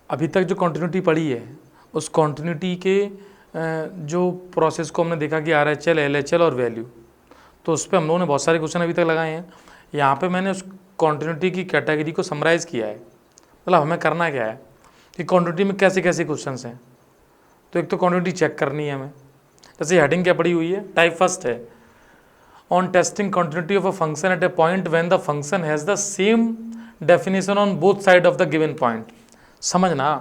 अभी तक जो कॉन्टिन्यूटी पढ़ी है उस कॉन्टिन्यूटी के जो प्रोसेस को हमने देखा कि RHL, LHL और वैल्यू, तो उस पर हम लोगों ने बहुत सारे क्वेश्चन अभी तक लगाए हैं। यहाँ पे मैंने उस कॉन्टिन्यूटी की कैटेगरी को समराइज़ किया है, मतलब हमें करना क्या है कि कॉन्टिन्यूटी में कैसे कैसे क्वेश्चन हैं। तो एक तो क्वांटिटी चेक करनी है हमें, जैसे हेडिंग क्या पड़ी हुई है, टाइप फर्स्ट है, on testing continuity of a function at A point when the function has the same definition on both side of the given point. समझना,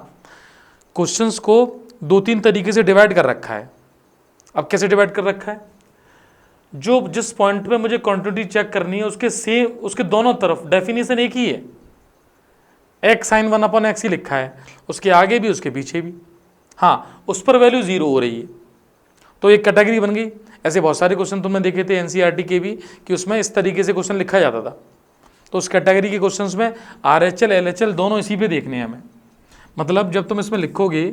क्वेश्चंस को 2-3 तरीके से डिवाइड कर रखा है। अब कैसे डिवाइड कर रखा है, जो जिस पॉइंट पे मुझे क्वांटिटी चेक करनी है उसके दोनों तरफ डेफिनेशन एक ही है, x sin 1/x ही लिखा है, उसके आगे भी उसके पीछे भी, हाँ उस पर वैल्यू 0 हो रही है, तो एक कैटेगरी बन गई। ऐसे बहुत सारे क्वेश्चन तुमने देखे थे NCERT के भी कि उसमें इस तरीके से क्वेश्चन लिखा जाता था। तो उस कैटेगरी के क्वेश्चंस में RHL LHL दोनों इसी पे देखने हैं हमें। मतलब जब तुम इसमें लिखोगे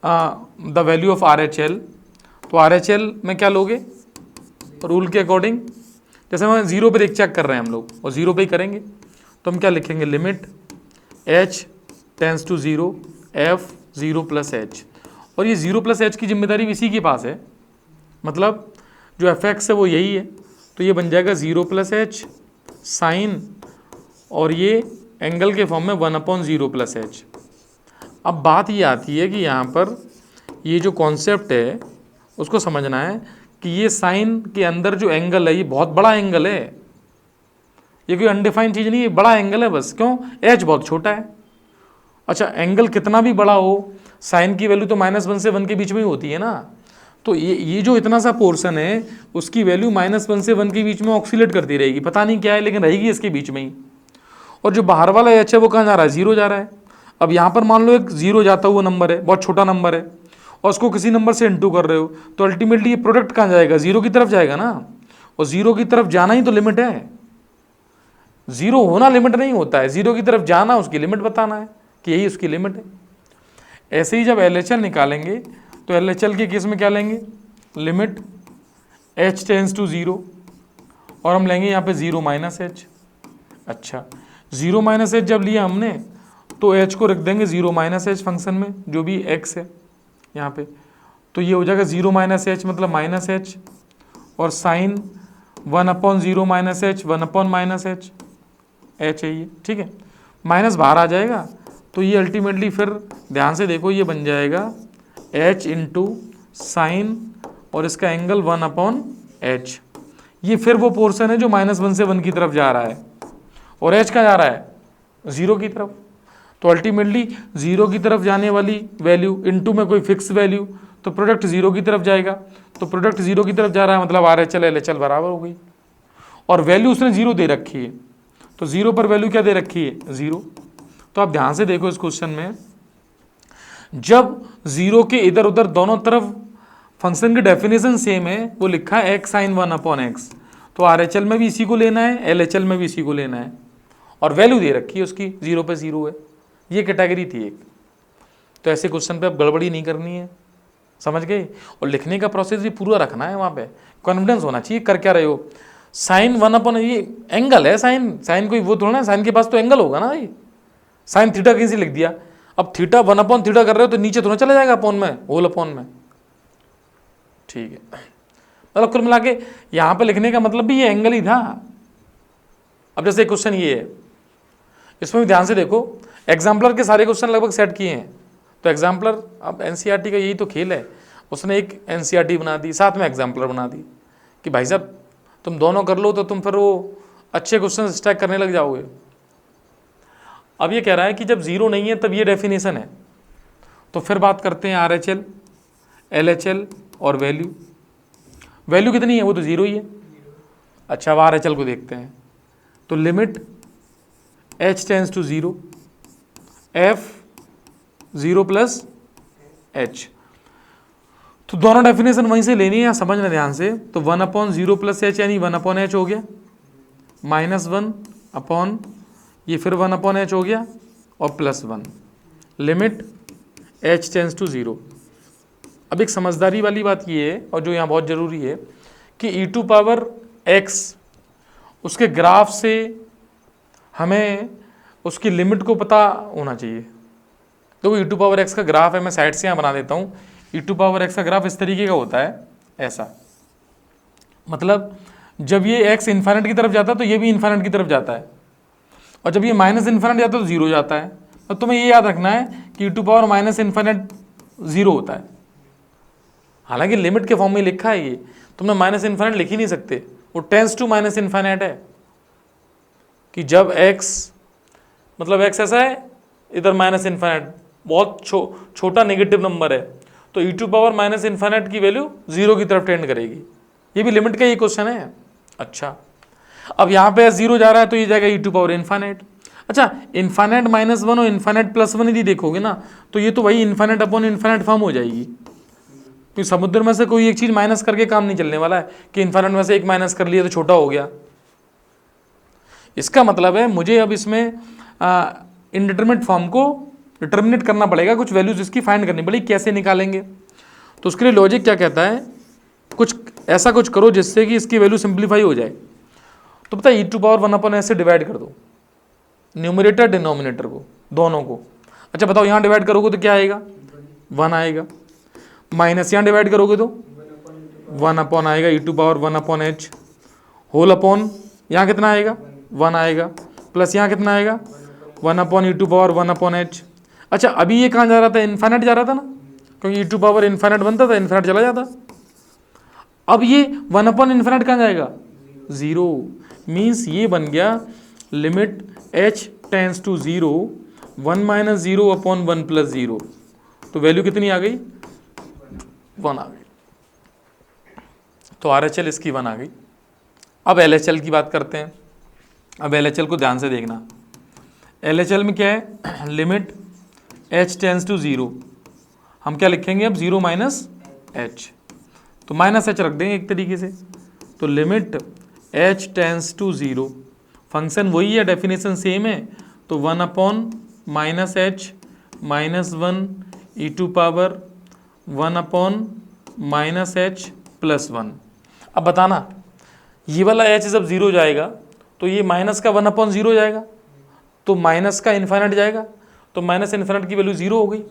द वैल्यू ऑफ RHL, तो RHL में क्या लोगे, रूल के अकॉर्डिंग, जैसे हम 0 पे देख चेक कर रहे हैं हम लोग और 0 पे ही करेंगे, तो हम क्या लिखेंगे, limit h tends to 0 f 0 + h, और ये 0 + h की जिम्मेदारी भी इसी के पास है, मतलब जो fx है वो यही है, तो ये बन जाएगा 0 + h साइन, और ये एंगल के फॉर्म में 1/0 + h। अब बात ये आती है कि यहाँ पर ये जो कॉन्सेप्ट है उसको समझना है कि ये साइन के अंदर जो एंगल है ये बहुत बड़ा एंगल है, ये कोई अनडिफाइंड चीज़ नहीं है, बड़ा एंगल है बस। क्यों, h बहुत छोटा है। अच्छा, एंगल कितना भी बड़ा हो, साइन की वैल्यू तो -1 से 1 के बीच में ही होती है ना, तो ये जो इतना सा पोर्शन है उसकी वैल्यू -1 से 1 के बीच में ऑक्सीलेट करती रहेगी, पता नहीं क्या है लेकिन रहेगी इसके बीच में ही। और जो बाहर वाला h है वो कहाँ जा रहा है, 0 जा रहा है। अब यहाँ पर मान लो एक 0 जाता हुआ नंबर है, बहुत छोटा नंबर है, और उसको किसी नंबर से इंटू कर रहे हो, तो अल्टीमेटली ये प्रोडक्ट कहाँ जाएगा, 0 की तरफ जाएगा ना, और 0 की तरफ जाना ही तो लिमिट है। 0 होना लिमिट नहीं होता है, 0 की तरफ जाना उसकी लिमिट बताना है कि यही उसकी लिमिट है। ऐसे ही जब LHL निकालेंगे तो LHL के केस में क्या लेंगे, लिमिट h टेंस टू 0, और हम लेंगे यहाँ पे 0 - h। अच्छा, 0 - h जब लिया हमने तो h को रख देंगे 0 - h फंक्शन में, जो भी x है यहाँ पे, तो ये हो जाएगा 0 - h मतलब -h, और साइन 1/0 - h 1/-h, h है ये, ठीक है, माइनस बाहर आ जाएगा, तो ये अल्टीमेटली फिर ध्यान से देखो ये बन जाएगा h इंटू साइन, और इसका एंगल 1/h। ये फिर वो पोर्शन है जो -1 से 1 की तरफ जा रहा है, और h का जा रहा है 0 की तरफ, तो अल्टीमेटली 0 की तरफ जाने वाली वैल्यू इंटू में कोई फिक्स वैल्यू, तो प्रोडक्ट 0 की तरफ जाएगा, तो प्रोडक्ट 0 की तरफ जा रहा है मतलब RHL LHL बराबर हो गई, और वैल्यू उसने 0 दे रखी है, तो 0 पर वैल्यू क्या दे रखी है, 0। तो आप ध्यान से देखो इस क्वेश्चन में, जब 0 के इधर उधर दोनों तरफ फंक्शन की डेफिनेशन सेम है, वो लिखा है x sin 1/x, तो RHL में भी इसी को लेना है, LHL में भी इसी को लेना है, और वैल्यू दे रखी है उसकी 0 पे 0 है। ये कैटेगरी थी एक। तो ऐसे क्वेश्चन पे अब गड़बड़ी नहीं करनी है, समझ गए। और लिखने का प्रोसेस भी पूरा रखना है, वहाँ पे कॉन्फिडेंस होना चाहिए कर क्या रहे हो। साइन 1/, ये एंगल है, साइन कोई वो थोड़ा ना, साइन के पास तो एंगल होगा ना भाई, साइन थीटा कहीं से लिख दिया, अब थीटा 1/θ कर रहे हो तो नीचे थोड़ा चला जाएगा अपॉन में, होल अपॉन में, ठीक है। मतलब कुल मिला के यहाँ पे लिखने का मतलब भी ये एंगल ही था। अब जैसे क्वेश्चन ये है, इसमें भी ध्यान से देखो, एग्जाम्पलर के सारे क्वेश्चन लगभग सेट किए हैं, तो एग्जाम्पलर, अब NCERT का यही तो खेल है, उसने एक NCERT बना दी, साथ में एग्जाम्पलर बना दी कि भाई साहब तुम दोनों कर लो तो तुम फिर वो अच्छे क्वेश्चन स्टैक करने लग जाओगे। अब ये कह रहा है कि जब 0 नहीं है तब ये डेफिनेशन है, तो फिर बात करते हैं RHL LHL और वैल्यू कितनी है, वो तो 0 ही है। अच्छा, अब RHL को देखते हैं, तो limit h tends to 0 f 0 + h, तो दोनों डेफिनेशन वहीं से लेनी है, समझना ध्यान से। तो 1/0 + h यानी 1/h हो गया, -1 अपॉन ये फिर 1/h हो गया, और +1, लिमिट h टेंस टू 0। अब एक समझदारी वाली बात ये है, और जो यहाँ बहुत ज़रूरी है, कि e⁻x उसके ग्राफ से हमें उसकी लिमिट को पता होना चाहिए। देखो e टू पावर x का ग्राफ है, मैं साइड से यहाँ बना देता हूँ। e टू पावर x का ग्राफ इस तरीके का होता है, ऐसा। मतलब जब ये x इन्फाइनाइट की तरफ जाता है तो ये भी इन्फाइनाइट की तरफ जाता है, और जब ये माइनस इन्फाइनाइट जाता है तो जीरो जाता है। तो तुम्हें ये याद रखना है कि e to power minus infinite zero होता है। हालांकि लिमिट के फॉर्म में लिखा है, ये तुमने माइनस इन्फाइनाइट लिख ही नहीं सकते, वो टेंस टू माइनस इन्फाइनाइट है कि जब x, मतलब x ऐसा है, इधर माइनस इन्फाइनाइट, बहुत छोटा नेगेटिव नंबर है, तो e to power minus infinite की वैल्यू जीरो की तरफ टेंड करेगी। ये भी लिमिट का ही क्वेश्चन है। अच्छा, अब यहाँ पे जीरो जा रहा है तो ये जाएगा e टू पावर इन्फाइनाइट। अच्छा, इन्फाइनाइट माइनस वन और इन्फाइनाइट प्लस वन यदि देखोगे ना, तो ये तो वही इन्फाइनाइट अपॉन इन्फाइनाइट फॉर्म हो जाएगी। तो समुद्र में से कोई एक चीज माइनस करके काम नहीं चलने वाला है कि इन्फाइनाइट में से एक माइनस कर लिया तो छोटा हो गया। इसका मतलब है मुझे अब इसमें इनडिटरमिनेट फॉर्म को डिटर्मिनेट करना पड़ेगा, कुछ वैल्यूज इसकी फाइंड करनी पड़ेगी। कैसे निकालेंगे? तो उसके लिए लॉजिक क्या कहता है, कुछ ऐसा कुछ करो जिससे कि इसकी वैल्यू सिंप्लीफाई हो जाए। तो पता है e to power one upon s से डिवाइड कर दो, न्यूमरेटर डिनोमिनेटर को, दोनों को। अच्छा बताओ, यहाँ डिवाइड करोगे तो क्या आएगा? वन आएगा। माइनस यहाँ डिवाइड करोगे तो वन अपॉन आएगा e to power one upon h whole upon, यहाँ कितना आएगा? वन आएगा, प्लस यहाँ कितना आएगा? One upon e to power one upon h. अच्छा, अभी ये कहाँ जा रहा था? इन्फाइनाइट जा रहा था ना, क्योंकि e टू पावर इन्फाइनाइट बनता था, इन्फाइनाइट चला जाता। अब ये वन अपॉन इन्फाइनाइट कहाँ जाएगा? जीरो। मीन्स ये बन गया limit h tends to zero, one minus zero upon one plus zero. तो वैल्यू कितनी आ गई? वन आ गई। तो RHL इसकी वन आ गई। अब LHL की बात करते हैं। अब LHL को ध्यान से देखना। LHL में क्या है? Limit h tends to zero, हम क्या लिखेंगे अब? जीरो माइनस h, तो माइनस h रख देंगे एक तरीके से। तो limit h tends to zero, function वही है, डेफिनेशन सेम है, तो one upon minus h minus one e to power one upon minus h plus one. अब बताना, ये वाला h जब जीरो जाएगा तो ये माइनस का वन अपॉन जीरो जाएगा, तो माइनस का इन्फाइनाइट जाएगा, तो माइनस इन्फाइनाइट की वैल्यू जीरो हो गई।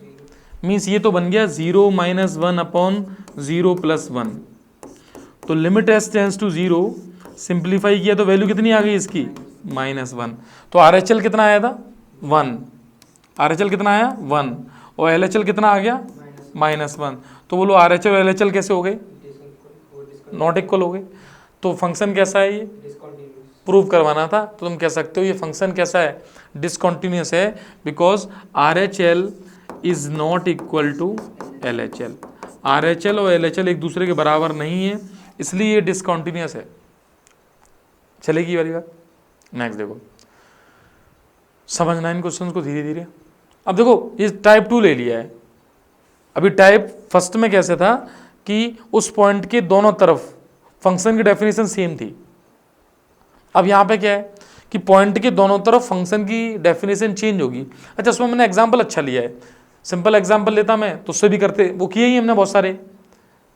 मीन्स ये तो बन गया zero minus one upon zero plus one. तो limit s tends to zero, simplify किया तो वैल्यू कितनी आ गई इसकी? Minus one. तो RHL कितना आया था? वन। RHL कितना आया? वन। और LHL कितना आ गया? Minus one. तो बोलो RHL और LHL कैसे हो गए? नॉट इक्वल हो गए। तो फंक्शन कैसा है? ये प्रूव करवाना था, तो तुम कह सकते हो ये फंक्शन कैसा है? डिसकंटिन्यूअस है, because RHL is not equal to LHL। RHL और LHL एक दूसरे के बराबर नहीं है, इसलिए ये डिसकंटिन्यूअस है। चलेगी वाली बात। नेक्स्ट देखो, समझना इन क्वेश्चंस को धीरे धीरे। अब देखो, ये टाइप 2 ले लिया है। अभी टाइप फर्स्ट में कैसे था कि उस पॉइंट के दोनों तरफ फंक्शन की डेफिनेशन सेम थी। अब यहाँ पे क्या है कि पॉइंट के दोनों तरफ फंक्शन की डेफिनेशन चेंज होगी। अच्छा, उसमें मैंने एग्जांपल अच्छा लिया है, सिंपल एग्जांपल लेता मैं तो उससे भी करते, वो किए ही हमने बहुत सारे,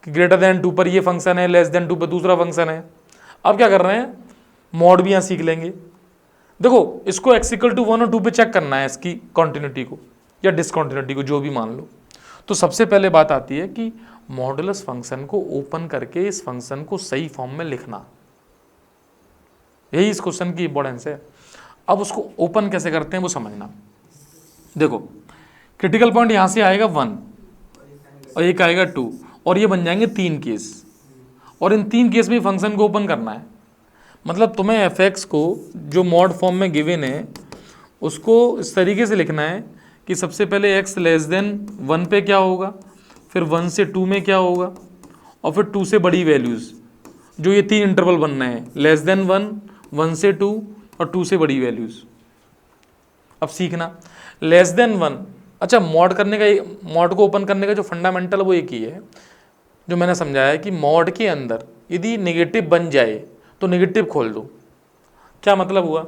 कि ग्रेटर देन 2 पर ये फंक्शन है, लेस देन 2 पर दूसरा फंक्शन है। अब क्या कर रहे हैं, मॉड भी यहाँ सीख लेंगे। देखो, इसको x = 1 और 2 पे चेक करना है, इसकी कॉन्टिन्यूटी को या डिसकॉन्टिन्यूटी को, जो भी मान लो। तो सबसे पहले बात आती है कि मॉडुलस फंक्शन को ओपन करके इस फंक्शन को सही फॉर्म में लिखना, यही इस क्वेश्चन की इंपॉर्टेंस है। अब उसको ओपन कैसे करते हैं वो समझना। देखो, क्रिटिकल पॉइंट यहाँ से आएगा 1 और एक आएगा 2, और ये बन जाएंगे 3 केस, और इन 3 केस में फंक्शन को ओपन करना है। मतलब तुम्हें fx को जो मॉड फॉर्म में गिवन है उसको इस तरीके से लिखना है कि सबसे पहले x लेस देन 1 पे क्या होगा, फिर 1 से 2 में क्या होगा, और फिर 2 से बड़ी वैल्यूज़, जो ये 3 इंटरवल बनना है, लेस देन 1, 1 से 2 और 2 से बड़ी वैल्यूज़। अब सीखना लेस देन 1। अच्छा, मॉड करने का, मॉड को ओपन करने का जो फंडामेंटल वो एक ही है जो मैंने समझाया है कि मॉड के अंदर यदि नेगेटिव बन जाए तो नेगेटिव खोल दो। क्या मतलब हुआ?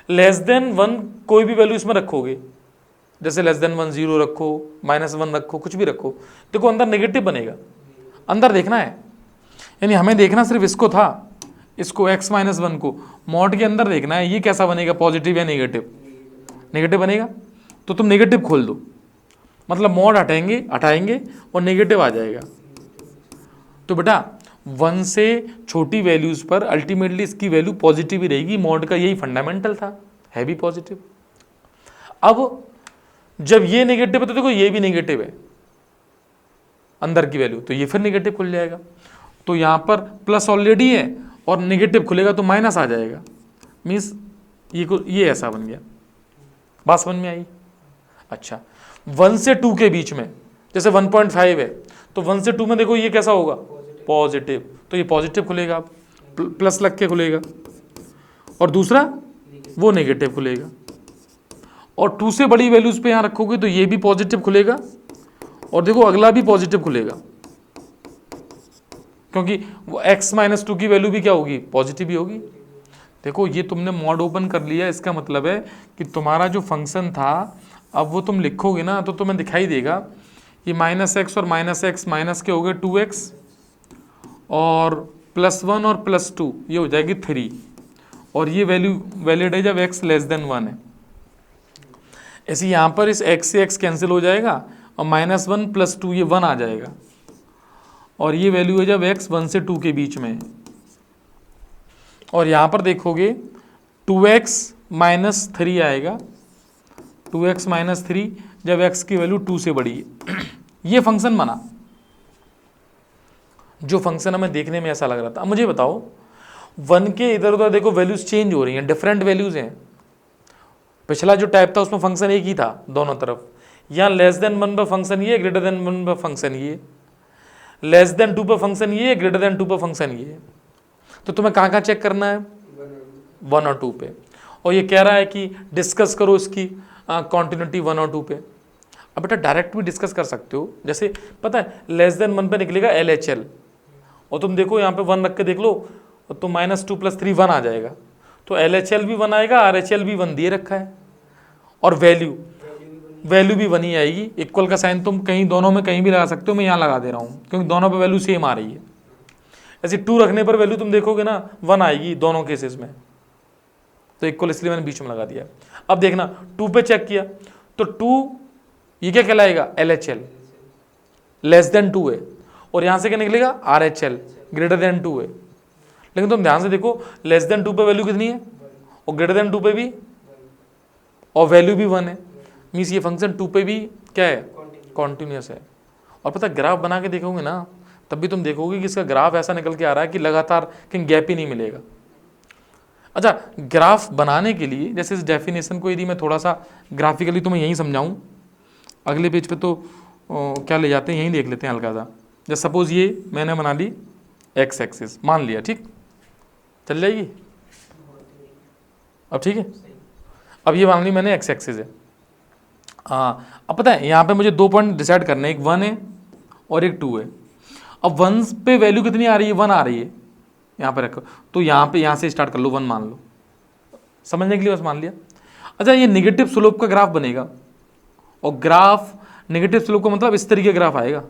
लेस देन 1 कोई भी वैल्यू इसमें रखोगे, जैसे लेस देन 1 0 रखो, -1 रखो, कुछ भी रखो, देखो अंदर नेगेटिव बनेगा। अंदर देखना है, यानी हमें देखना सिर्फ इसको था, इसको x - 1 को मॉड के अंदर देखना है, ये कैसा बनेगा, पॉजिटिव या नेगेटिव। नेगेटिव बनेगा तो तुम नेगेटिव खोल दो, मतलब मॉड हटाएंगे और नेगेटिव आ जाएगा। तो बेटा 1 से छोटी वैल्यूज़ पर अल्टीमेटली इसकी वैल्यू पॉजिटिव ही रहेगी, मॉड का यही फंडामेंटल था, है भी पॉजिटिव। अब जब ये नेगेटिव है तो देखो ये भी नेगेटिव है अंदर की वैल्यू, तो ये फिर नेगेटिव खुल जाएगा। तो यहाँ पर प्लस ऑलरेडी है और नेगेटिव खुलेगा तो माइनस आ जाएगा, मीन्स ये ऐसा बन गया। बात समझ में आई? अच्छा 1 से 2 के बीच में जैसे 1.5 है तो 1 से 2 में देखो ये कैसा होगा, पॉजिटिव, तो ये पॉजिटिव खुलेगा, प्लस लग के खुलेगा, और दूसरा वो नेगेटिव खुलेगा। और 2 से बड़ी वैल्यूज पे यहाँ रखोगे तो ये भी पॉजिटिव खुलेगा और देखो अगला भी पॉजिटिव खुलेगा, क्योंकि वो x - 2 की वैल्यू भी क्या होगी, पॉजिटिव ही होगी। देखो ये तुमने मॉड ओपन कर लिया, इसका मतलब है कि तुम्हारा जो फंक्शन था अब वो तुम लिखोगे ना तो तुम्हें दिखाई देगा ये -x और -x माइनस के हो गए 2x और +1 और +2 ये हो जाएगी 3, और ये वैल्यू वैलिड है जब x <1 है। ऐसे यहाँ पर इस x से x कैंसिल हो जाएगा और -1 + 2 ये 1 आ जाएगा, और ये वैल्यू है जब x 1 से 2 के बीच में है। और यहाँ पर देखोगे 2x - 3 आएगा, 2x - 3 जब x की वैल्यू 2 से बड़ी है। ये फंक्शन बना जो फंक्शन हमें देखने में ऐसा लग रहा था। अब मुझे बताओ 1 के इधर उधर देखो वैल्यूज चेंज हो रही हैं, डिफरेंट वैल्यूज हैं। पिछला जो टाइप था उसमें फंक्शन एक ही था दोनों तरफ, यहाँ <1 पर फंक्शन ये, <1 पर फंक्शन ये, <2 पर फंक्शन ये, <2 पर फंक्शन ये। तो तुम्हें कहाँ चेक करना है, 1 और 2 पे। और ये कह रहा है कि डिस्कस करो इसकी कॉन्टिन्यूटी 1 और 2 पे। अब बेटा डायरेक्ट भी डिस्कस कर सकते हो, जैसे पता है <1 पे निकलेगा LHL, और तुम देखो यहाँ पे 1 रख के देख लो तो -2 + 3 1 आ जाएगा, तो LHL भी 1 आएगा, RHL भी 1 दिए रखा है, और वैल्यू भी 1 ही आएगी। इक्वल का साइन तुम कहीं दोनों में कहीं भी लगा सकते हो, मैं यहाँ लगा दे रहा हूँ क्योंकि दोनों पे वैल्यू सेम आ रही है। ऐसे 2 रखने पर वैल्यू तुम देखोगे ना 1 आएगी दोनों केसेस में, तो इक्वल इसलिए मैंने बीच में लगा दिया। अब देखना 2 पे चेक किया तो 2 ये क्या कहलाएगा, LHL <2 है, और यहाँ से क्या निकलेगा, RHL <2 है। लेकिन तुम ध्यान से देखो <2 पे वैल्यू कितनी है और <2 पे भी, और वैल्यू भी 1 है, मीन्स ये फंक्शन 2 पे भी क्या है, कॉन्टिन्यूस है। और पता ग्राफ बना के देखोगे ना तब भी तुम देखोगे कि इसका ग्राफ ऐसा निकल के आ रहा है कि लगातार कहीं गैप ही नहीं मिलेगा। अच्छा ग्राफ बनाने के लिए जैसे इस डेफिनेशन को यदि मैं थोड़ा सा ग्राफिकली तुम्हें यहीं समझाऊं, अगले पेज पे तो क्या ले जाते हैं, यहीं देख लेते हैं हल्का सा। जैसे सपोज ये मैंने बना ली x एक्सिस, मान लिया, ठीक चल जाएगी। अब ठीक है, अब ये मान ली मैंने x एक्सिस है। अब पता है यहाँ पे मुझे 2 पॉइंट डिसाइड करने, एक 1 है और एक 2 है। अब 1 पे वैल्यू कितनी आ रही है, 1 आ रही है, यहाँ पे रखो, तो यहाँ से स्टार्ट कर लो, 1 मान लो, समझने के लिए बस मान लिया। अच्छा ये नेगेटिव स्लोप का ग्राफ बनेगा, और ग्राफ नेगेटिव स्लोप का मतलब इस तरीके ग्राफ आएगा।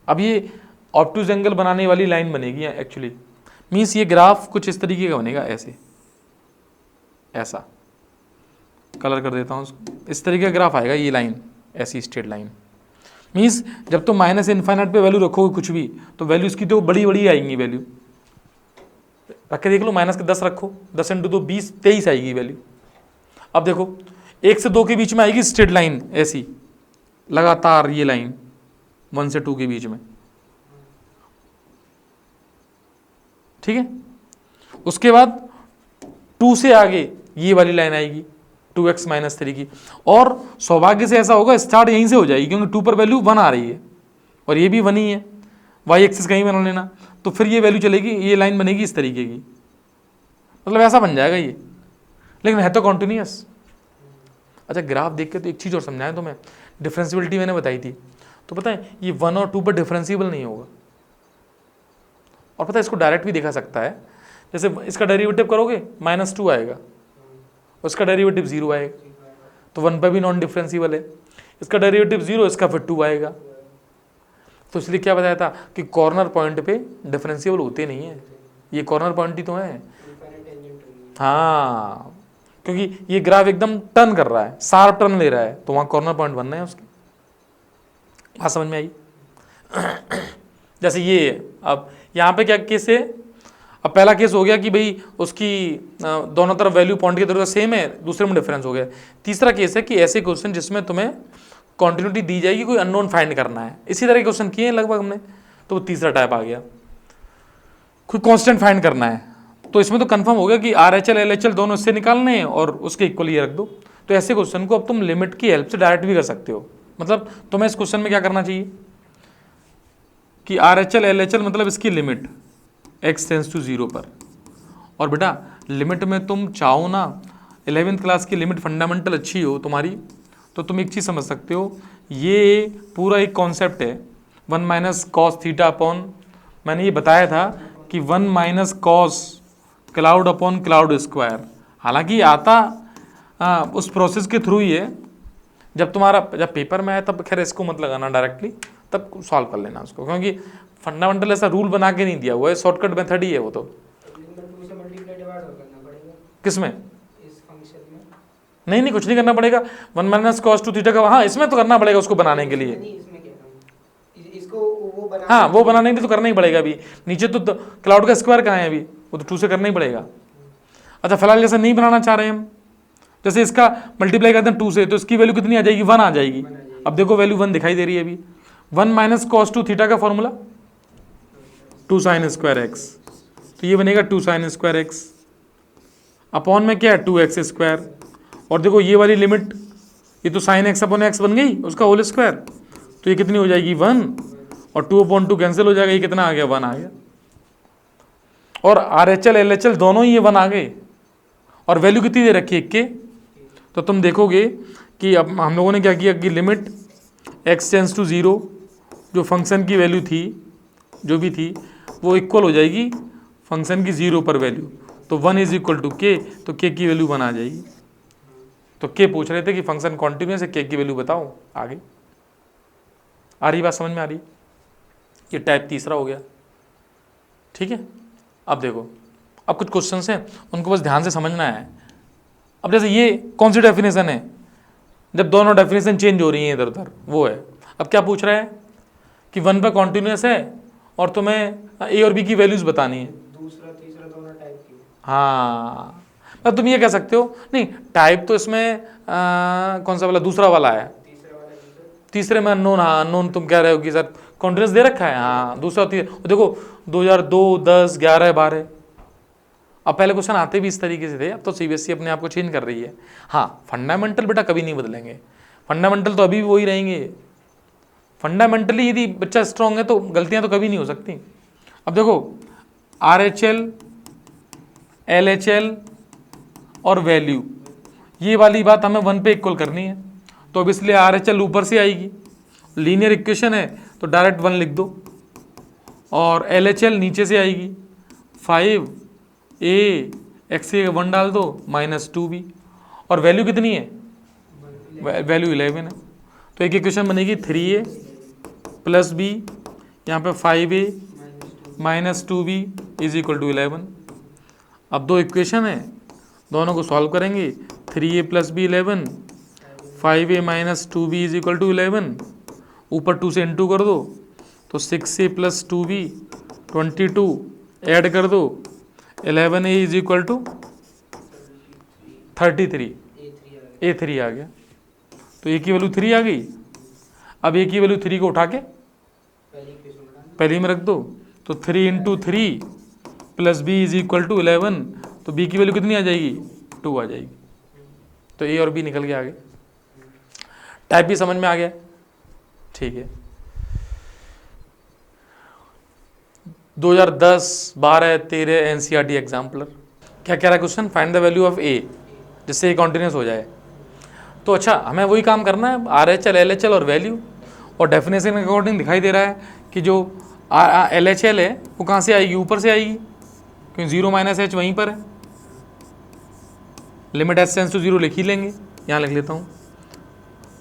अब ये ऑब्टूज एंगल बनाने वाली लाइन बनेगी एक्चुअली, मीन्स ये ग्राफ कुछ इस तरीके का बनेगा, ऐसा कलर कर देता हूँ उसको, इस तरीके का ग्राफ आएगा, ये लाइन ऐसी स्ट्रेट लाइन। मीन्स जब तुम -∞ पे वैल्यू रखोगे कुछ भी तो वैल्यू इसकी तो बड़ी बड़ी आएंगी, वैल्यू रख के देख लो, -10 रखो, 10 × 2 20 23 आएगी वैल्यू। अब देखो 1 से 2 के बीच में आएगी स्ट्रेट लाइन ऐसी लगातार, ये लाइन 1 से 2 के बीच में, ठीक है। उसके बाद 2 से आगे ये वाली लाइन आएगी 2x - 3 की, और सौभाग्य से ऐसा होगा स्टार्ट यहीं से हो जाएगी क्योंकि 2 पर वैल्यू 1 आ रही है और ये भी 1 ही है, y एक्सिस कहीं बना लेना, तो फिर ये वैल्यू चलेगी, ये लाइन बनेगी इस तरीके की, मतलब ऐसा बन जाएगा ये, लेकिन है तो कॉन्टिन्यूअस। अच्छा ग्राफ देख के तो एक चीज़ और समझाएं तुम्हें, डिफरेंशियबिलिटी मैंने बताई थी, तो पता है ये 1 और 2 पर डिफरेंशिएबल नहीं होगा। और पता है इसको डायरेक्ट भी देखा सकता है, जैसे इसका डेरिवेटिव करोगे -2 आएगा, उसका डेरिवेटिव 0 आएगा, तो 1 पर भी नॉन डिफरेंशिएबल है, इसका डेरिवेटिव 0, इसका फिर 2 आएगा। तो इसलिए क्या बताया था कि कॉर्नर पॉइंट पे डिफरेंशिएबल होते नहीं है, ये कॉर्नर पॉइंट ही तो है। हाँ क्योंकि ये ग्राफ एकदम टर्न कर रहा है, शार्प टर्न ले रहा है, तो वहाँ कॉर्नर पॉइंट बनना है उसके। बात समझ में आई? जैसे ये है, अब यहाँ पे क्या केस है, अब पहला केस हो गया कि भाई उसकी दोनों तरफ वैल्यू पॉइंट की तरह सेम है, दूसरे में डिफरेंस हो गया। तीसरा केस है कि ऐसे क्वेश्चन जिसमें तुम्हें कॉन्टिन्यूटी दी जाएगी, कोई अननोन फाइंड करना है, इसी तरह के क्वेश्चन किए हैं लगभग हमने, तो वो तीसरा टाइप आ गया। कोई कांस्टेंट फाइंड करना है, तो इसमें तो कंफर्म हो गया कि RHL LHL दोनों इससे निकालने हैं और उसके इक्वल ये रख दो। तो ऐसे क्वेश्चन को अब तुम लिमिट की हेल्प से डायरेक्ट भी कर सकते हो। मतलब तुम्हें इस क्वेश्चन में क्या करना चाहिए कि RHL LHL मतलब इसकी लिमिट x टेंस टू 0 पर, और बेटा लिमिट में तुम चाहो ना 11th क्लास की लिमिट फंडामेंटल अच्छी हो तुम्हारी, तो तुम एक चीज़ समझ सकते हो, ये पूरा एक कॉन्सेप्ट है 1 माइनस कॉस थीटा अपॉन, मैंने ये बताया था कि 1 minus cos cloud upon cloud square. हालांकि आता उस प्रोसेस के थ्रू ही है, जब पेपर में आए तब खैर इसको मत लगाना डायरेक्टली, तब सॉल्व कर लेना उसको, क्योंकि फंडामेंटल ऐसा रूल बना के नहीं दिया हुआ है, शॉर्टकट मेथड ही है वो। तो किसमें? नहीं कुछ नहीं करना पड़ेगा, 1 माइनस कॉस टू थीटा का, हाँ इसमें तो करना पड़ेगा उसको बनाने के लिए। हाँ वो बनाने के लिए तो करना ही पड़ेगा। अभी नीचे तो क्लाउड का स्क्वायर कहाँ है, अभी वो तो 2 से करना ही पड़ेगा। अच्छा फिलहाल जैसे नहीं बनाना चाह रहे हैं हम, जैसे इसका मल्टीप्लाई करते हैं 2 से, तो इसकी वैल्यू कितनी आ जाएगी? 1 आ जाएगी। अब देखो वैल्यू 1 दिखाई दे रही है अभी। 1 माइनस कॉस टू थीटा का फॉर्मूला 2 साइन स्क्वायर एक्स, तो ये बनेगा 2 साइन स्क्वायर एक्स अपॉन में क्या है 2x स्क्वायर, और देखो ये वाली लिमिट, ये तो साइन एक्स अपॉन एक्स बन गई उसका होल स्क्वायर, तो ये कितनी हो जाएगी 1, और 2/2 कैंसिल हो जाएगा, ये कितना आ गया 1 आ गया। और RHL LHL दोनों ही ये 1 आ गए, और वैल्यू कितनी दे रखी है के। तो तुम देखोगे कि अब हम लोगों ने क्या किया कि लिमिट x टेंस टू 0, जो फंक्शन की वैल्यू थी जो भी थी वो इक्वल हो जाएगी फंक्शन की 0 पर वैल्यू, तो 1 इज इक्वल टू के, तो के की वैल्यू 1 आ जाएगी। तो के पूछ रहे थे कि फंक्शन कॉन्टिन्यूअस है, के की वैल्यू बताओ। आगे आ रही बात समझ में आ रही? ये टाइप तीसरा हो गया, ठीक है। अब देखो, अब कुछ क्वेश्चंस हैं उनको बस ध्यान से समझना है। अब जैसे ये कौन सी डेफिनेशन है, जब दोनों डेफिनेशन चेंज हो रही हैं इधर उधर, वो है। अब क्या पूछ रहा है कि 1 पे कॉन्टिन्यूअस है और तुम्हें ए और बी की वैल्यूज बतानी है। दूसरा तीसरा दोनों टाइप की। हाँ, अब तुम ये कह सकते हो नहीं टाइप तो इसमें कौन सा वाला दूसरा वाला है, तीसरे में अननोन। हाँ अननोन तुम कह रहे हो कि सर कॉन्टिन्यूअस दे रखा है। हाँ दूसरा देखो 2002, 10, 11, 12। अब पहले क्वेश्चन आते भी इस तरीके से थे, अब तो CBSE अपने आप को चेंज कर रही है। हाँ फंडामेंटल बेटा कभी नहीं बदलेंगे, फंडामेंटल तो अभी भी वही रहेंगे। फंडामेंटली यदि बच्चा स्ट्रांग है तो गलतियां तो कभी नहीं हो सकती। अब देखो RHL LHL और वैल्यू, ये वाली बात हमें 1 पे इक्वल करनी है, तो अब इसलिए RHL ऊपर से आएगी, लीनियर इक्वेशन है तो डायरेक्ट 1 लिख दो, और LHL नीचे से आएगी 5a x 1 डाल दो -2b, और वैल्यू कितनी है? वैल्यू 11 है, तो एक इक्वेशन बनेगी 3a प्लस b, यहाँ पे 5a -2b is equal to 11। अब दो इक्वेशन है, दोनों को सॉल्व करेंगे, 3a plus b 11, 5a -2b is equal to 11, ऊपर 2 से इंटू कर दो तो 6a प्लस 2b 22, ऐड कर दो 11a is equal to 33, a3 आ गया। तो a की वैल्यू 3 आ गई। अब a की वैल्यू 3 को उठा के पहले में रख दो, तो 3 इंटू 3 plus b is equal to 11, तो b की वैल्यू कितनी आ जाएगी? 2 आ जाएगी। तो a और b निकल के आ गए। टाइप भी समझ में आ गया, ठीक है। 2010, 12, 13 NCERT एग्जाम्पलर क्या कह रहा है question? Find the value of a, जिससे a कॉन्टिन्यूस हो जाए। तो अच्छा हमें वही काम करना है, RHL LHL और वैल्यू, और डेफिनेशन के अकॉर्डिंग दिखाई दे रहा है कि जो LHL है वो कहाँ से आएगी? ऊपर से आएगी, क्योंकि 0 - h वहीं पर है। लिमिट h टेंस टू 0 लिख ही लेंगे, यहाँ लिख लेता हूँ।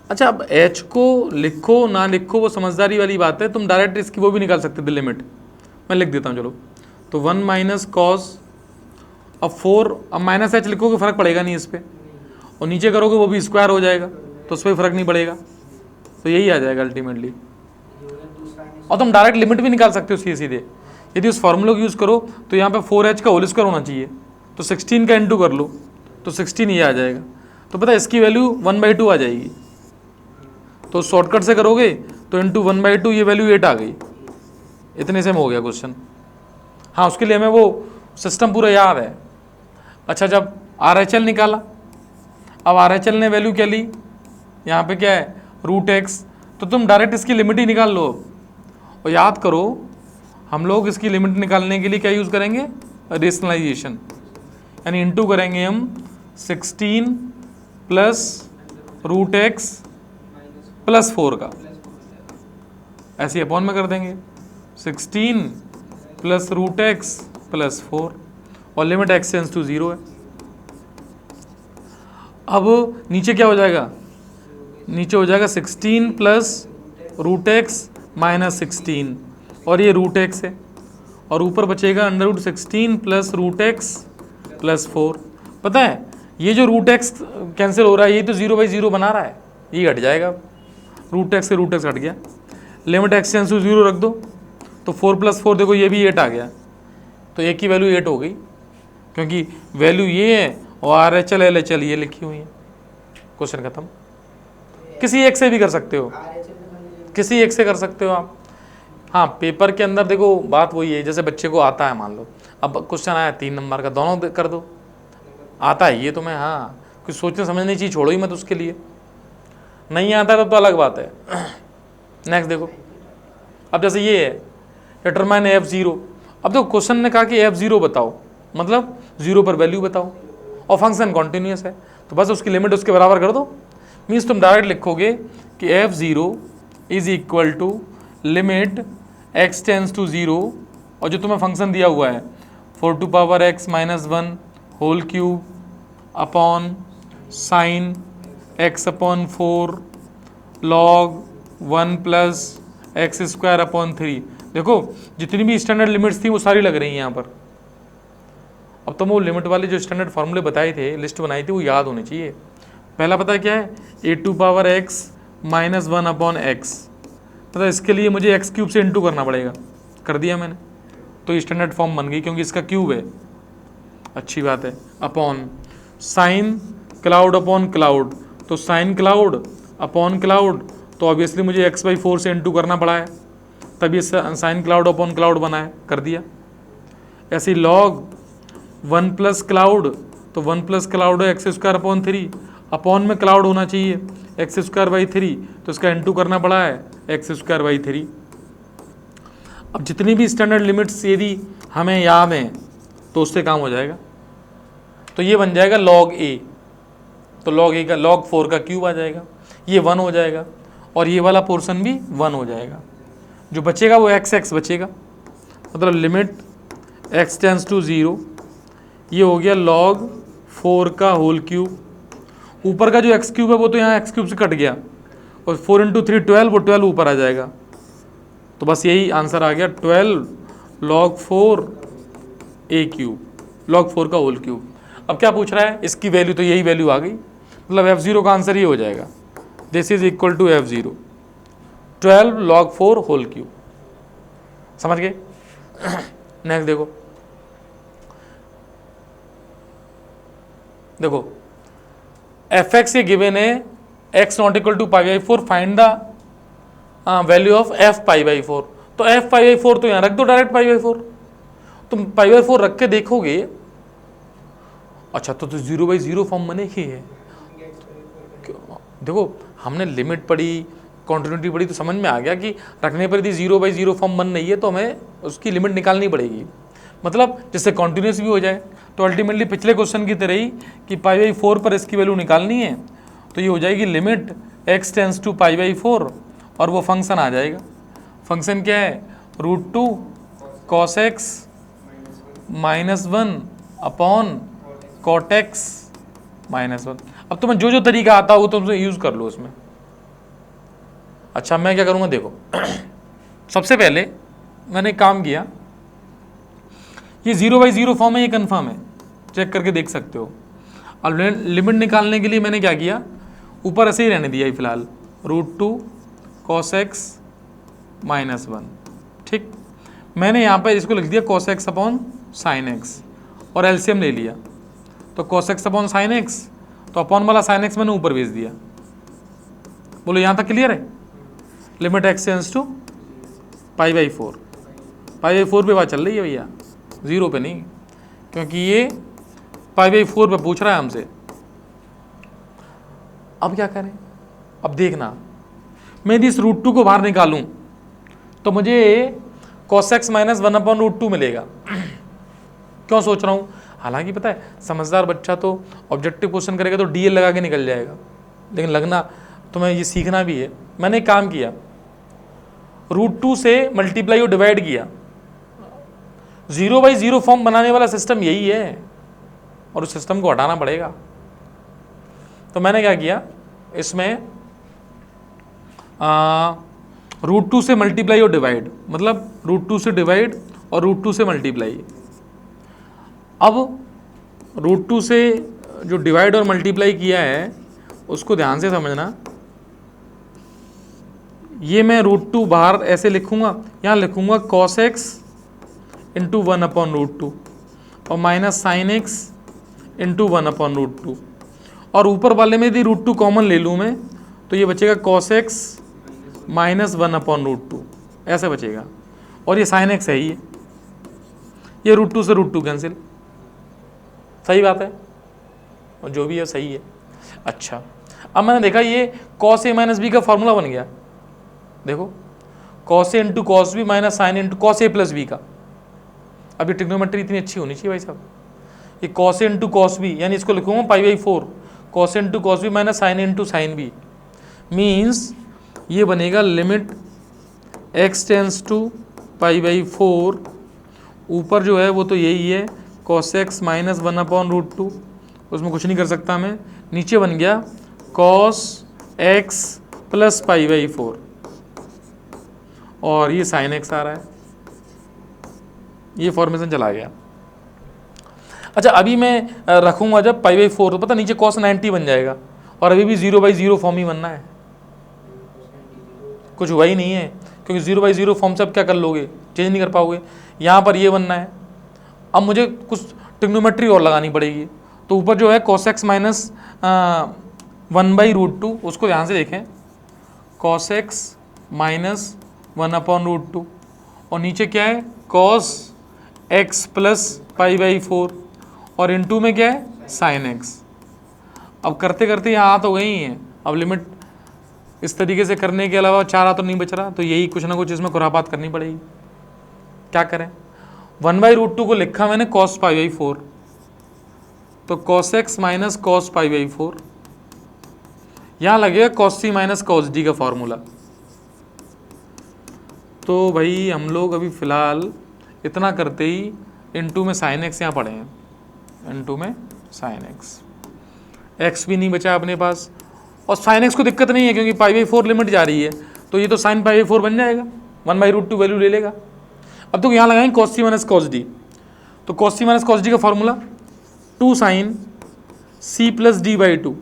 अच्छा अब h को लिखो ना लिखो वो समझदारी वाली बात है, तुम डायरेक्ट इसकी वो भी निकाल सकते थे लिमिट, मैं लिख देता हूँ चलो। तो 1 माइनस कॉस अब 4, अब माइनस एच लिखोगे फर्क पड़ेगा नहीं इस पर, और नीचे करोगे वो भी स्क्वायर हो जाएगा तो उस पर फर्क नहीं पड़ेगा, तो यही आ जाएगा अल्टीमेटली। और तुम डायरेक्ट लिमिट भी निकाल सकते हो सीधे सीधे, यदि उस फॉर्मूले को यूज़ करो तो यहाँ पे 4h का होल स्क्वायर होना चाहिए, तो 16 का इंटू कर लो तो 16 ये आ जाएगा। तो पता है इसकी वैल्यू 1/2 आ जाएगी, तो शॉर्टकट से करोगे तो इंटू 1/2 ये वैल्यू 8 आ गई। इतने से में हो गया क्वेश्चन। हाँ, उसके लिए हमें वो सिस्टम पूरा याद है। अच्छा, जब RHL निकाला, अब RHL ने वैल्यू क्या ली, यहाँ पे क्या है √x, तो तुम डायरेक्ट इसकी लिमिट ही निकाल लो। और याद करो हम लोग इसकी लिमिट निकालने के लिए क्या यूज़ करेंगे, रेशनलाइजेशन, यानी इंटू करेंगे हम 16 प्लस √x प्लस 4 का, ऐसे अपॉन में कर देंगे 16 प्लस √x प्लस 4, और लिमिट x टेंड्स टू 0 है। अब नीचे क्या हो जाएगा, नीचे हो जाएगा 16 प्लस √x माइनस 16, और ये √x है, और ऊपर बचेगा √16 प्लस √x प्लस 4। पता है ये जो √x कैंसिल हो रहा है, ये तो 0/0 बना रहा है, ये हट जाएगा, √x से √x हट गया, लिमिट x टेंड्स टू 0 रख दो, तो 4 प्लस 4 देखो ये भी 8 आ गया, तो एक की वैल्यू 8 हो गई, क्योंकि वैल्यू ये है और RHL LHL ये लिखी हुई है। क्वेश्चन खत्म। किसी एक से भी कर सकते हो, किसी एक से कर सकते हो आप। हाँ, पेपर के अंदर देखो बात वही है, जैसे बच्चे को आता है, मान लो अब क्वेश्चन आया 3 नंबर का, दोनों कर दो, आता है ये तो मैं, हाँ कुछ सोचने समझने की चीज़ छोड़ो ही मत उसके लिए, नहीं आता तो अलग बात है। नेक्स्ट देखो, अब जैसे ये है डिटरमाइन f0, अब देखो क्वेश्चन ने कहा कि f0 बताओ, मतलब 0 पर वैल्यू बताओ, और फंक्शन कॉन्टिन्यूस है, तो बस उसकी लिमिट उसके बराबर कर दो। मीन्स तुम डायरेक्ट लिखोगे कि f0 is equal to limit x tends to 0, और जो तुम्हें फंक्शन दिया हुआ है 4⁻x - 1 whole cube upon sine x upon 4 log 1 प्लस x² अपॉन 3। देखो जितनी भी स्टैंडर्ड लिमिट्स थी वो सारी लग रही हैं यहाँ पर। अब तुम वो लिमिट वाले जो स्टैंडर्ड फॉर्मूले बताए थे, लिस्ट बनाई थी, वो याद होनी चाहिए। पहला पता क्या है, a⁴x - 1 अपॉन x, मतलब इसके लिए मुझे x³ से इंटू करना पड़ेगा, कर दिया मैंने, तो ये स्टैंडर्ड फॉर्म बन गई क्योंकि इसका क्यूब है, अच्छी बात है। Upon sine cloud upon cloud, तो साइन क्लाउड अपॉन क्लाउड, तो ऑब्वियसली मुझे x/4 से इंटू करना पड़ा है, तब ये साइन क्लाउड अपॉन क्लाउड बना है, कर दिया। ऐसे लॉग 1 प्लस क्लाउड, तो 1 प्लस क्लाउड है x² अपॉन 3, अपॉन में क्लाउड होना चाहिए x²/3, तो इसका इंटू करना पड़ा है x²/3। अब जितनी भी स्टैंडर्ड लिमिट्स यदि हमें याद हैं तो उससे काम हो जाएगा, तो ये बन जाएगा log a, तो log a का log 4 का क्यूब आ जाएगा, ये 1 हो जाएगा, और ये वाला पोर्शन भी 1 हो जाएगा, जो बचेगा वो x बचेगा, मतलब लिमिट x टेंड्स टू 0, ये हो गया log 4 का होल क्यूब, ऊपर का जो x³ है वो तो यहाँ x³ से कट गया, और 4 × 3 12, वो 12 ऊपर आ जाएगा, तो बस यही आंसर आ गया 12 log 4 a³, log 4 का होल क्यूब। अब क्या पूछ रहा है, इसकी वैल्यू, तो यही वैल्यू आ गई, मतलब f0 का आंसर ये हो जाएगा, this is equal to f0 12 log 4 whole cube. समझ गए? नेक्स्ट देखो, देखो fx ये गिवन है, x not equal to π/4, find the value of f π/4, तो f π/4 तो यहाँ रख दो डायरेक्ट π/4, तुम π/4 रख के देखोगे, अच्छा तो 0/0 फॉर्म बने ही है। देखो हमने लिमिट पढ़ी, कॉन्टिन्यूटी पढ़ी, तो समझ में आ गया कि रखने पर यदि 0/0 फॉर्म बन रही है तो हमें उसकी लिमिट निकालनी पड़ेगी, मतलब जिससे कॉन्टिन्यूस भी हो जाए। तो अल्टीमेटली पिछले क्वेश्चन की तरह ही कि π/4 पर इसकी वैल्यू निकालनी है, तो ये हो जाएगी लिमिट x टेंड्स टू π/4, और वो फंक्शन आ जाएगा। फंक्शन क्या है, √2 cos x - 1 upon cot x - 1। अब तुम्हें जो जो तरीका आता हो तुम यूज़ कर लो उसमें। अच्छा मैं क्या करूँगा, देखो सबसे पहले मैंने काम किया, ये 0/0 फॉर्म है, ये कन्फर्म है, चेक करके देख सकते हो। अब लिमिट निकालने के लिए मैंने क्या किया, ऊपर ऐसे ही रहने दिया फिलहाल, √2 cos x -1। ठीक, मैंने यहाँ पर इसको लिख दिया cos x upon sin x और एलसीएम ले लिया, तो cos x upon sin x, तो अपॉन वाला sin x मैंने ऊपर भेज दिया। बोलो यहाँ तक क्लियर है? लिमिट x टेंड्स टू π/4, π/4 पे बात चल रही है भैया, 0 पे नहीं, क्योंकि ये π/4 पे पूछ रहा है हमसे। अब क्या करें, अब देखना, मैं यदि इस √2 को बाहर निकालूं तो मुझे cos x -1/√2 मिलेगा। क्यों सोच रहा हूं, हालांकि पता है समझदार बच्चा तो ऑब्जेक्टिव क्वेश्चन करेगा तो डीएल लगा के निकल जाएगा, लेकिन लगना तुम्हें ये सीखना भी है। मैंने एक काम किया, √2 से मल्टीप्लाई और डिवाइड किया। 0/0 फॉर्म बनाने वाला सिस्टम यही है और उस सिस्टम को हटाना पड़ेगा। तो मैंने क्या किया, इसमें √2 से मल्टीप्लाई और डिवाइड, मतलब √2 से डिवाइड और √2 से मल्टीप्लाई। अब √2 से जो डिवाइड और मल्टीप्लाई किया है उसको ध्यान से समझना। ये मैं √2 बाहर ऐसे लिखूंगा, यहाँ लिखूंगा cos x इंटू 1/√2 और माइनस sin x इंटू 1/√2, और ऊपर वाले में यदि √2 कॉमन ले लूँ मैं तो ये बचेगा cos x -1/√2, ऐसे बचेगा। और ये sin x है ही, ये √2 से √2 कैंसिल, सही बात है, और जो भी है सही है। अच्छा, अब मैंने देखा ये cos a - b का फॉर्मूला बन गया। देखो cos a into cos b minus sine into cos a plus b का। अब ये ट्रिग्नोमेट्री इतनी अच्छी होनी चाहिए भाई साहब। ये cos a into cos b, यानी इसको लिखूंगा π/4 cos a into cos b minus sine into sine b, means ये बनेगा लिमिट x टेंस टू π/4, ऊपर जो है वो तो यही है cos x -1/√2, उसमें कुछ नहीं कर सकता मैं। नीचे बन गया cos x प्लस π/4 और ये sin x आ रहा है, ये फॉर्मेशन चला गया। अच्छा, अभी मैं रखूंगा जब π/4 तो पता नीचे cos 90 बन जाएगा, और अभी भी 0/0 फॉर्म ही बनना है, कुछ हुआ ही नहीं है, क्योंकि 0/0 फॉर्म से अब क्या कर लोगे, चेंज नहीं कर पाओगे। यहाँ पर ये बनना है। अब मुझे कुछ ट्रिग्नोमेट्री और लगानी पड़ेगी, तो ऊपर जो है cos x माइनस 1/√2, उसको ध्यान से देखें, cos x माइनस 1/√2, और नीचे क्या है cos x प्लस π/4, और इनटू में क्या है sin x। अब करते करते यहाँ हाथ हो गई हैं। अब लिमिट इस तरीके से करने के अलावा चार हाथ तो नहीं बच रहा, तो यही कुछ ना कुछ इसमें खुरापात करनी पड़ेगी। क्या करें, 1/√2 को लिखा मैंने cos π/4, तो cos x माइनस cos π/4, यहाँ लगेगा cos c minus cos d का फॉर्मूला। तो भाई हम लोग अभी फ़िलहाल इतना करते ही इनटू में sin x यहाँ पढ़े हैं, इनटू में sin x भी नहीं बचा अपने पास, और sin x को दिक्कत नहीं है क्योंकि π/4 लिमिट जा रही है, तो ये तो sin π/4 बन जाएगा, 1/√2 वैल्यू ले लेगा। अब तो यहाँ लगाएंगे cos c minus cos d, तो cos c minus cos d का formula 2 sin c plus d/2,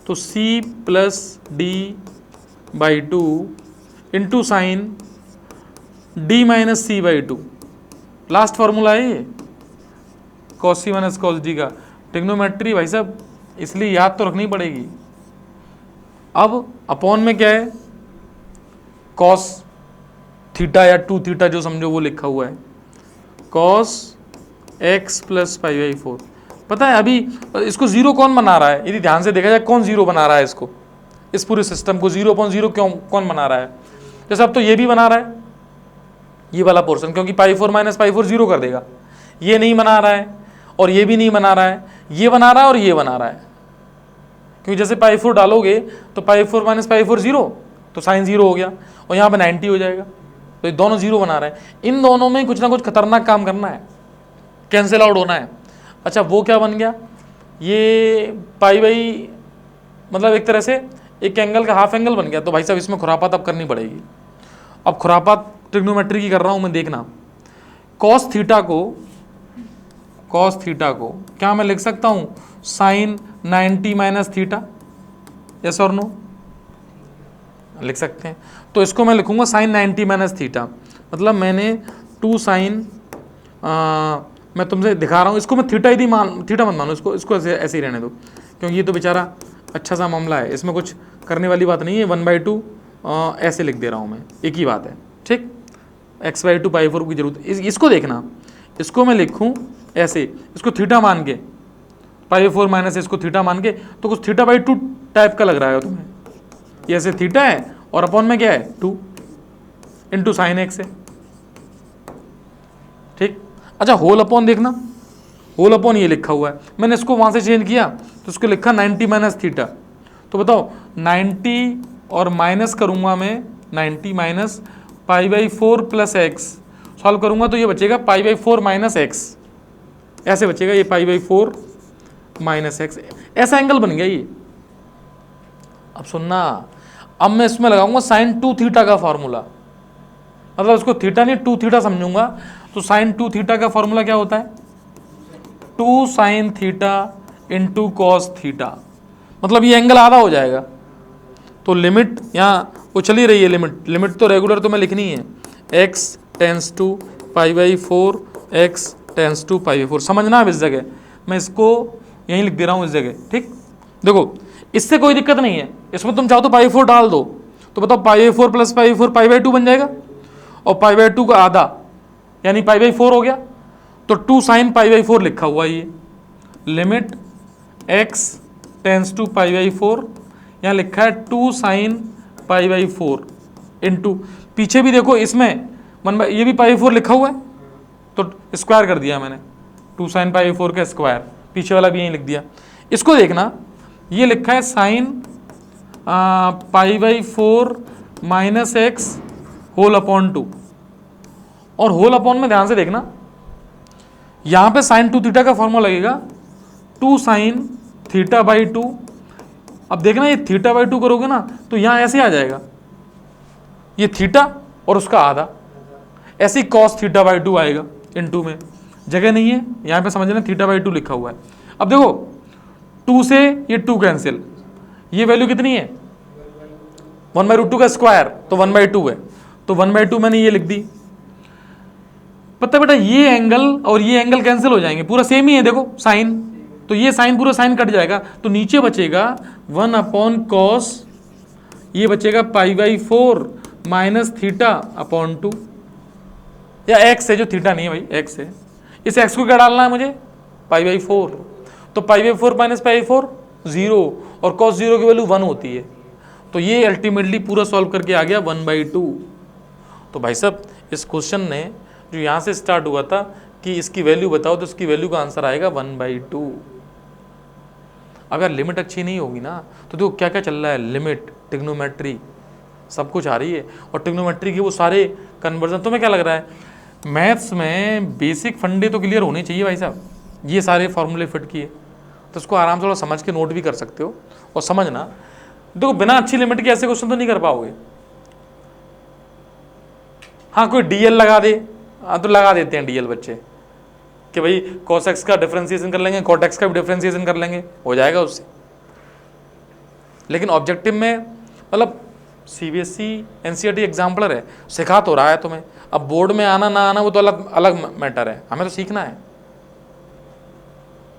तो c plus d/2 into sine d minus c/2, last formula है ये cos c minus cos d का। ट्रिग्नोमेट्री भाई साहब इसलिए याद तो रखनी पड़ेगी। अब अपॉन में क्या है, cos थीटा या 2 थीटा जो समझो वो लिखा हुआ है, cos x प्लस π/4। पता है अभी इसको जीरो कौन बना रहा है, यदि ध्यान से देखा जाए कौन जीरो बना रहा है इसको, इस पूरे सिस्टम को 0/0 क्यों कौन बना रहा है। जैसे अब तो ये भी बना रहा है ये वाला पोर्शन, क्योंकि π4 माइनस π4 0 कर देगा। ये नहीं बना रहा है और ये भी नहीं बना रहा है, ये बना रहा है और ये बना रहा है, क्योंकि जैसे π4 डालोगे तो π4 माइनस π4 0, तो साइन 0 हो गया और यहाँ पे 90 हो जाएगा, तो ये दोनों 0 बना रहे हैं। इन दोनों में कुछ ना कुछ खतरनाक काम करना है, कैंसिल आउट होना है। अच्छा वो क्या बन गया, ये π/, मतलब एक तरह से एक एंगल का हाफ एंगल बन गया। तो भाई साहब इसमें खुरापात अब करनी पड़ेगी। अब खुरापात ट्रिग्नोमेट्री की कर रहा हूँ मैं, देखना cos थीटा को कॉस थीटा को क्या मैं लिख सकता हूँ साइन 90 माइनस थीटा, यस और नो, लिख सकते हैं। तो इसको मैं लिखूंगा साइन 90 माइनस थीटा, मतलब मैंने 2 साइन, मैं तुमसे दिखा रहा हूँ, इसको मैं थीटा ही थीटा मत मानो, इसको ऐसे ही रहने दो, क्योंकि ये तो बेचारा अच्छा सा मामला है, इसमें कुछ करने वाली बात नहीं है। 1/2 ऐसे लिख दे रहा हूँ मैं, एक ही बात है, ठीक। x/2 π/4 की जरूरत, इसको देखना, इसको मैं लिखूँ ऐसे, इसको थीटा मान के π/4 माइनस इसको थीटा मान के, तो कुछ θ/2 टाइप का लग रहा है तुम्हें, ये ऐसे थीटा है और अपॉन में क्या है 2 इंटू साइन एक्स है, ठीक। अच्छा होल अपॉन देखना, होल अपॉन ये लिखा हुआ है, मैंने इसको वहां से चेंज किया तो इसको लिखा 90 माइनस थीटा, तो बताओ 90 और माइनस करूंगा मैं 90 माइनस π/4 प्लस एक्स, सॉल्व करूंगा तो ये बचेगा π/4 माइनस एक्स, ऐसे बचेगा ये π/4 माइनस एक्स, ऐसा एंगल बन गया ये। अब सुनना, अब मैं इसमें लगाऊंगा साइन 2 थीटा का फॉर्मूला, मतलब इसको थीटा नहीं 2 थीटा समझूंगा, तो साइन 2 थीटा का फॉर्मूला क्या होता है 2 sine theta into cos theta, मतलब ये एंगल आधा हो जाएगा। तो लिमिट यहाँ वो चली रही है, लिमिट तो रेगुलर तो मैं लिखनी है, x tends to π/4 x tends to π/4, समझना अब इस जगह मैं इसको यहीं लिख दे रहा हूँ इस जगह, ठीक। देखो इससे कोई दिक्कत नहीं है, इसमें तुम चाहो तो π/4 डाल दो, तो बताओ π/4 प्लस π/4 π/2 बन जाएगा, और π/2 का आधा यानी π/4 हो गया, तो 2 साइन π/4 लिखा हुआ ये, लिमिट x टेंस टू π/4, यहाँ लिखा है 2 साइन π/4 इंटू, पीछे भी देखो इसमें ये भी π/4 लिखा हुआ है, तो स्क्वायर कर दिया मैंने, 2 साइन π/4 का स्क्वायर, पीछे वाला भी यहीं लिख दिया। इसको देखना, ये लिखा है sine π/4 minus x whole upon 2, और होल अपॉन में ध्यान से देखना, यहां पे साइन 2 थीटा का फॉर्मूला लगेगा 2 साइन θ/2। अब देखना ये θ/2 करोगे ना तो यहां ऐसे आ जाएगा, ये थीटा और उसका आधा, ऐसे ही कॉस θ/2 आएगा, इनटू में जगह नहीं है यहां पे, समझना θ/2 लिखा हुआ है। अब देखो 2 से ये 2 कैंसिल, ये वैल्यू कितनी है 1/2 का स्क्वायर, तो 1/2 है, तो 1/2 मैंने ये लिख दी। पता बेटा ये एंगल और ये एंगल कैंसिल हो जाएंगे, पूरा सेम ही है, देखो साइन, तो ये साइन पूरा साइन कट जाएगा, तो नीचे बचेगा 1 अपॉन कॉस, ये बचेगा π/4 माइनस थीटा अपॉन 2, या एक्स है जो थीटा नहीं है भाई, एक्स है, इस एक्स को क्या डालना है मुझे π/4, तो π/4 माइनस π/4 0, और कॉस 0 की वैल्यू 1 होती है, तो ये अल्टीमेटली पूरा सॉल्व करके आ गया 1/2। तो भाई साहब इस क्वेश्चन ने जो यहाँ से स्टार्ट हुआ था कि इसकी वैल्यू बताओ, तो इसकी वैल्यू का आंसर आएगा 1/2। अगर लिमिट अच्छी नहीं होगी ना तो देखो क्या क्या चल रहा है, लिमिट, ट्रिग्नोमेट्री, सब कुछ आ रही है, और ट्रिग्नोमेट्री के वो सारे कन्वर्जन, तुम्हें क्या लग रहा है मैथ्स में बेसिक फंडे तो क्लियर होने चाहिए भाई साहब, ये सारे फॉर्मूले फिट किए, तो इसको आराम से थोड़ा समझ के नोट भी कर सकते हो। और समझना देखो बिना अच्छी लिमिट के ऐसे क्वेश्चन तो नहीं कर पाओगे। हाँ कोई डीएल लगा दे, हाँ तो लगा देते हैं डीएल बच्चे कि भाई cos x का डिफरेंशिएशन कर लेंगे, cot x का भी डिफरेंशिएशन कर लेंगे, हो जाएगा उससे। लेकिन ऑब्जेक्टिव में मतलब सीबीएसई एनसीईआरटी एग्जाम्पलर है, सिखा तो रहा है तुम्हें, अब बोर्ड में आना ना आना वो तो अलग अलग मैटर है, हमें तो सीखना है।